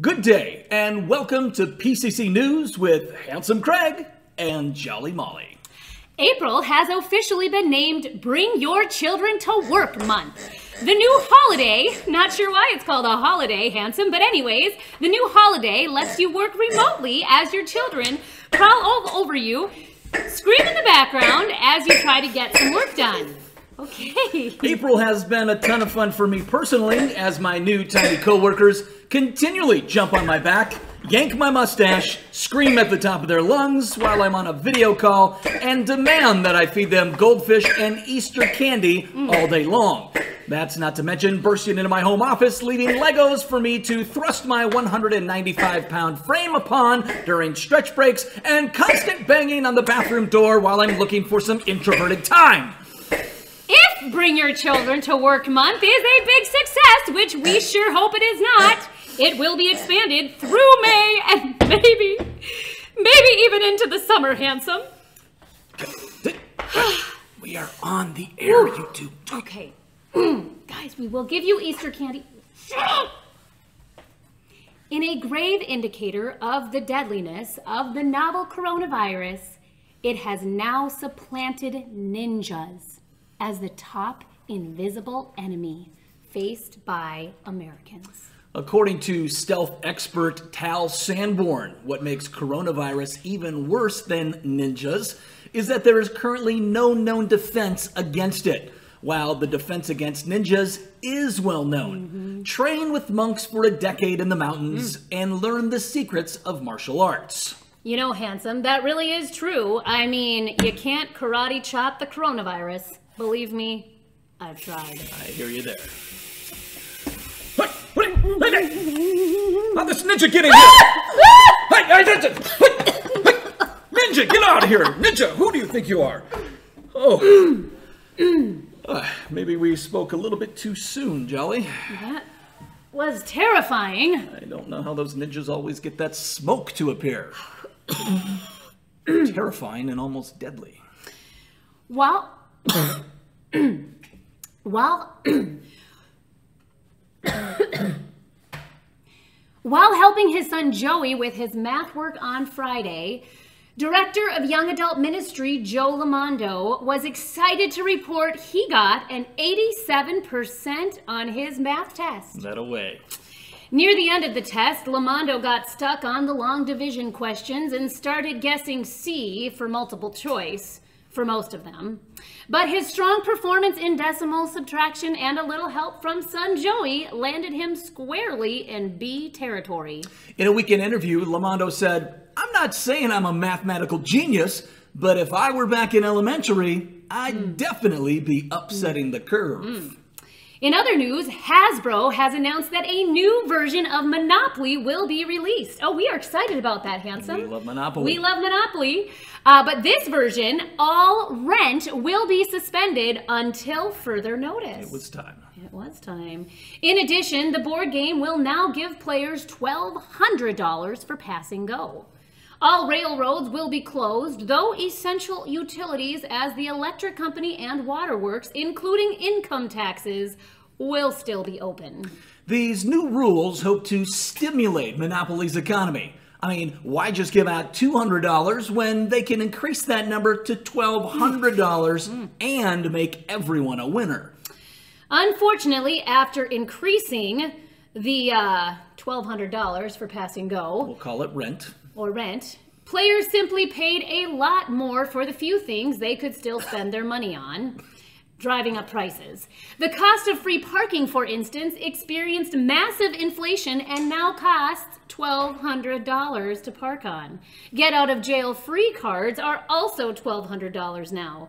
Good day, and welcome to PCC News with Handsome Craig and Jolly Molly. April has officially been named Bring Your Children to Work Month. The new holiday, not sure why it's called a holiday, Handsome, but anyways, the new holiday lets you work remotely as your children crawl all over you, scream in the background as you try to get some work done. Okay. April has been a ton of fun for me personally, as my new tiny co-workers continually jump on my back, yank my mustache, scream at the top of their lungs while I'm on a video call, and demand that I feed them goldfish and Easter candy all day long. That's not to mention bursting into my home office, leaving Legos for me to thrust my 195-pound frame upon during stretch breaks, and constant banging on the bathroom door while I'm looking for some introverted time. If Bring Your Children to Work Month is a big success, which we sure hope it is not, it will be expanded through May and maybe even into the summer, Handsome. We are on the air, you two. Okay. Guys, we will give you Easter candy. In a grave indicator of the deadliness of the novel coronavirus, it has now supplanted ninjas as the top invisible enemy faced by Americans. According to stealth expert Tal Sanborn, what makes coronavirus even worse than ninjas is that there is currently no known defense against it, while the defense against ninjas is well known. Train with monks for a decade in the mountains and learn the secrets of martial arts. You know, Handsome, that really is true. I mean, you can't karate chop the coronavirus. Believe me, I've tried. I hear you there. How this ninja get in here? Ninja, get out of here! Ninja, who do you think you are? Oh. Maybe we spoke a little bit too soon, Jolly. That was terrifying. I don't know how those ninjas always get that smoke to appear. Terrifying and almost deadly. While helping his son Joey with his math work on Friday, Director of Young Adult Ministry Joe Lamondo was excited to report he got an 87% on his math test. That away. Near the end of the test, Lamondo got stuck on the long division questions and started guessing C for multiple choice for most of them. But his strong performance in decimal subtraction and a little help from son Joey landed him squarely in B territory. In a weekend interview, Lamondo said, "I'm not saying I'm a mathematical genius, but if I were back in elementary, I'd definitely be upsetting the curve." In other news, Hasbro has announced that a new version of Monopoly will be released. Oh, we are excited about that, Handsome. We love Monopoly. We love Monopoly. But this version, all rent will be suspended until further notice. It was time. It was time. In addition, the board game will now give players $1,200 for pass and go. All railroads will be closed, though essential utilities as the electric company and waterworks, including income taxes, will still be open. These new rules hope to stimulate Monopoly's economy. I mean, why just give out $200 when they can increase that number to $1,200 and make everyone a winner? Unfortunately, after increasing the $1,200 for pass and go, We'll call it rent. Or rent, players simply paid a lot more for the few things they could still spend their money on, driving up prices. The cost of free parking, for instance, experienced massive inflation and now costs $1,200 to park on. Get out of jail free cards are also $1,200 now.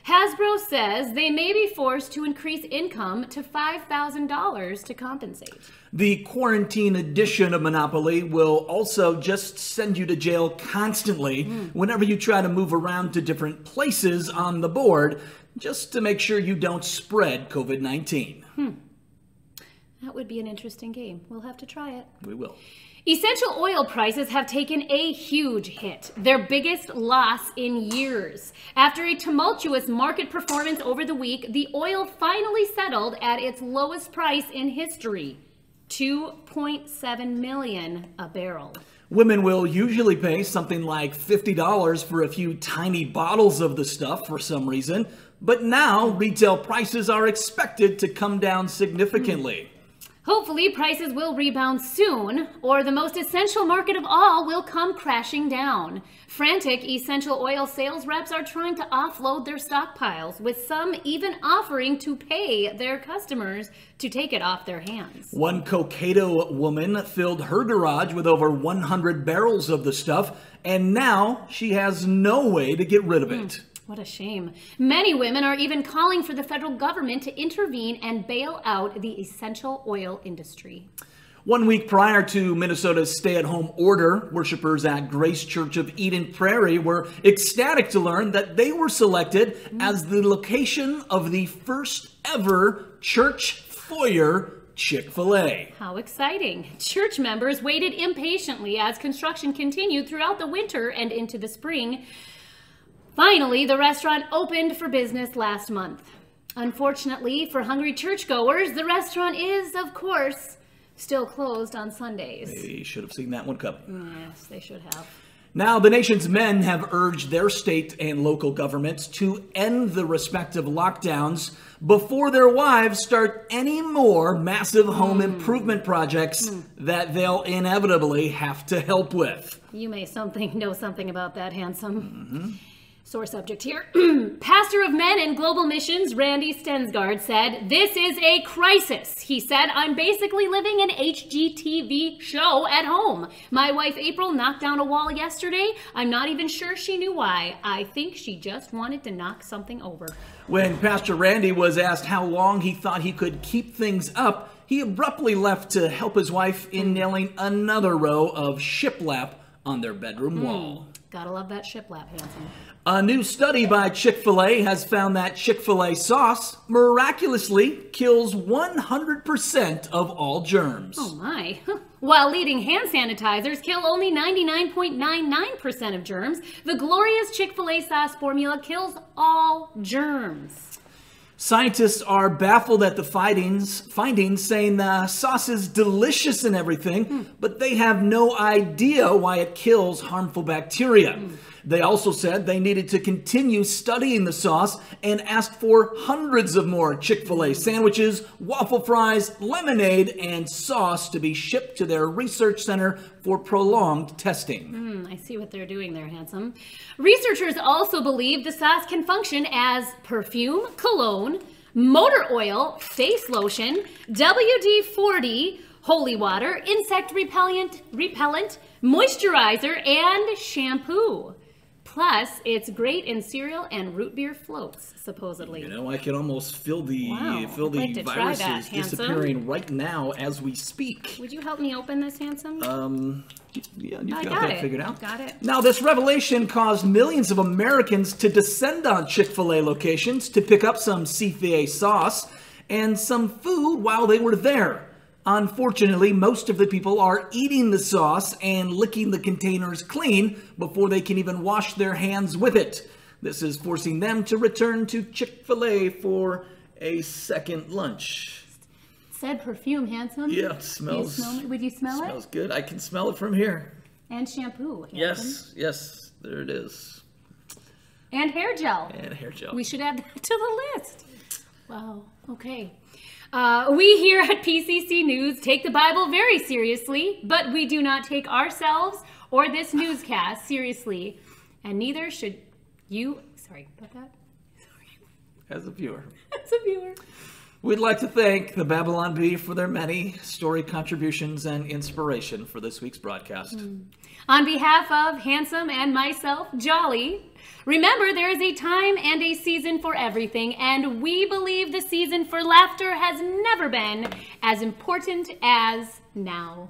Hasbro says they may be forced to increase income to $5,000 to compensate. The quarantine edition of Monopoly will also just send you to jail constantly whenever you try to move around to different places on the board, just to make sure you don't spread COVID-19. That would be an interesting game. We'll have to try it. We will. Essential oil prices have taken a huge hit, their biggest loss in years. After a tumultuous market performance over the week, the oil finally settled at its lowest price in history. $2.7 million a barrel. Women will usually pay something like $50 for a few tiny bottles of the stuff for some reason, but now retail prices are expected to come down significantly. Hopefully, prices will rebound soon, or the most essential market of all will come crashing down. Frantic essential oil sales reps are trying to offload their stockpiles, with some even offering to pay their customers to take it off their hands. One Cokato woman filled her garage with over 100 barrels of the stuff, and now she has no way to get rid of it. What a shame. Many women are even calling for the federal government to intervene and bail out the essential oil industry. 1 week prior to Minnesota's stay-at-home order, worshipers at Grace Church of Eden Prairie were ecstatic to learn that they were selected as the location of the first ever church foyer Chick-fil-A. How exciting. Church members waited impatiently as construction continued throughout the winter and into the spring. Finally, the restaurant opened for business last month. Unfortunately, for hungry churchgoers, the restaurant is, of course, still closed on Sundays. They should have seen that one coming. Yes, they should have. Now, the nation's men have urged their state and local governments to end the respective lockdowns before their wives start any more massive home improvement projects that they'll inevitably have to help with. You may know something about that, handsome. Sore subject here. Pastor of Men and Global Missions, Randy Stensgaard, said, "This is a crisis." He said, "I'm basically living an HGTV show at home. My wife April knocked down a wall yesterday. I'm not even sure she knew why. I think she just wanted to knock something over." When Pastor Randy was asked how long he thought he could keep things up, he abruptly left to help his wife in nailing another row of shiplap on their bedroom wall. Gotta love that shiplap, handsome. A new study by Chick-fil-A has found that Chick-fil-A sauce miraculously kills 100% of all germs. Oh my. While leading hand sanitizers kill only 99.99% of germs, the glorious Chick-fil-A sauce formula kills all germs. Scientists are baffled at the findings saying the sauce is delicious and everything, but they have no idea why it kills harmful bacteria. They also said they needed to continue studying the sauce and asked for hundreds of more Chick-fil-A sandwiches, waffle fries, lemonade, and sauce to be shipped to their research center for prolonged testing. I see what they're doing there, handsome. Researchers also believe the sauce can function as perfume, cologne, motor oil, face lotion, WD-40, holy water, insect repellent, moisturizer, and shampoo. Plus, it's great in cereal and root beer floats, supposedly. You know, I can almost feel the I'd like to try viruses that, disappearing right now as we speak. Would you help me open this, handsome? Yeah, you've I got got that it. figured out. Got it. Now, this revelation caused millions of Americans to descend on Chick-fil-A locations to pick up some CFA sauce and some food while they were there. Unfortunately, most of the people are eating the sauce and licking the containers clean before they can even wash their hands with it. This is forcing them to return to Chick-fil-A for a second lunch. Said perfume, handsome. Yeah, it smells. Would you smell it? Smells good. I can smell it from here. And shampoo, handsome. Yes, there it is. And hair gel. And hair gel. We should add that to the list. Wow. Okay. We here at PCC News take the Bible very seriously, but we do not take ourselves or this newscast seriously, and neither should you. Sorry about that. As a viewer. As a viewer. We'd like to thank the Babylon Bee for their many story contributions and inspiration for this week's broadcast. On behalf of Handsome and myself, Jolly, remember there is a time and a season for everything, and we believe the season for laughter has never been as important as now.